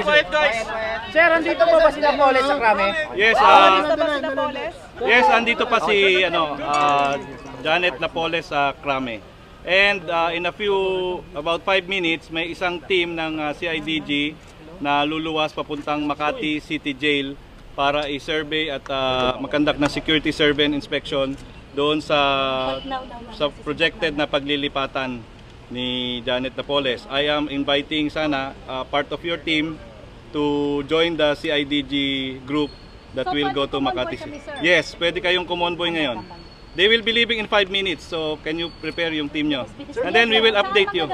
Quiet guys. Sir, andito po ba sila Poles sa Krame? Yes, yes, andito pa si Janet Napoles sa Krame. And in a few, about 5 minutes, may isang team ng CIDG na luluwas papuntang Makati City Jail para i-survey at mag-conduct ng security survey and inspection doon sa projected na paglilipatan ni Janet Napoles. I am inviting sana part of your team to join the CIDG group that will go to Makati City. Yes, pwede kayong kumonvoy ngayon. They will be leaving in 5 minutes, so can you prepare yung team nyo? And then we will update you.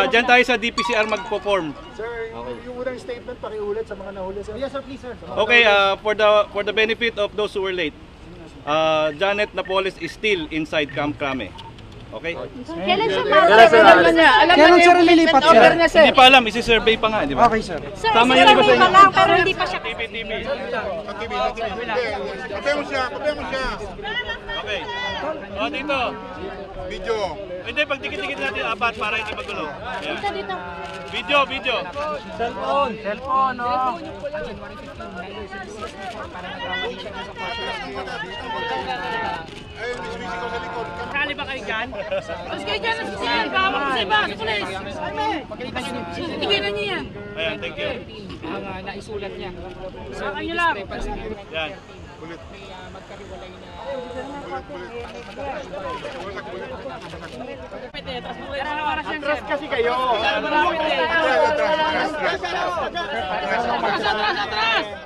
Diyan tayo sa DPCR magpo-form. Sir, yung unang statement pakiulit sa mga nahuli, sir. Yes, sir, please, sir. Okay, for the benefit of those who were late, Janet Napoles is still inside Camp Krame. Okay? Kailan siya Kailan siya lilipat siya? Hindi pa alam, isi-survey pa nga, di ba? Okay, sir. Sir, isi-survey pa lang, pero hindi pa siya. TV. Kape mo siya. Okay. O, dito. Video. Hindi, pag dikit-dikit natin apat para hindi magulo. Dito, dito. Video. Cellphone, no? Ayun, bisbisi ko sa likod. Sali ba kayo dyan? Mas kayo dyan, bawa ko sa iba, sa pulis. Tigilan niyo yan. Ayan, thank you. Naisulat niya. Saka nyo lang. Yan. Bulit. Atras kasi kayo. Atras. Atras.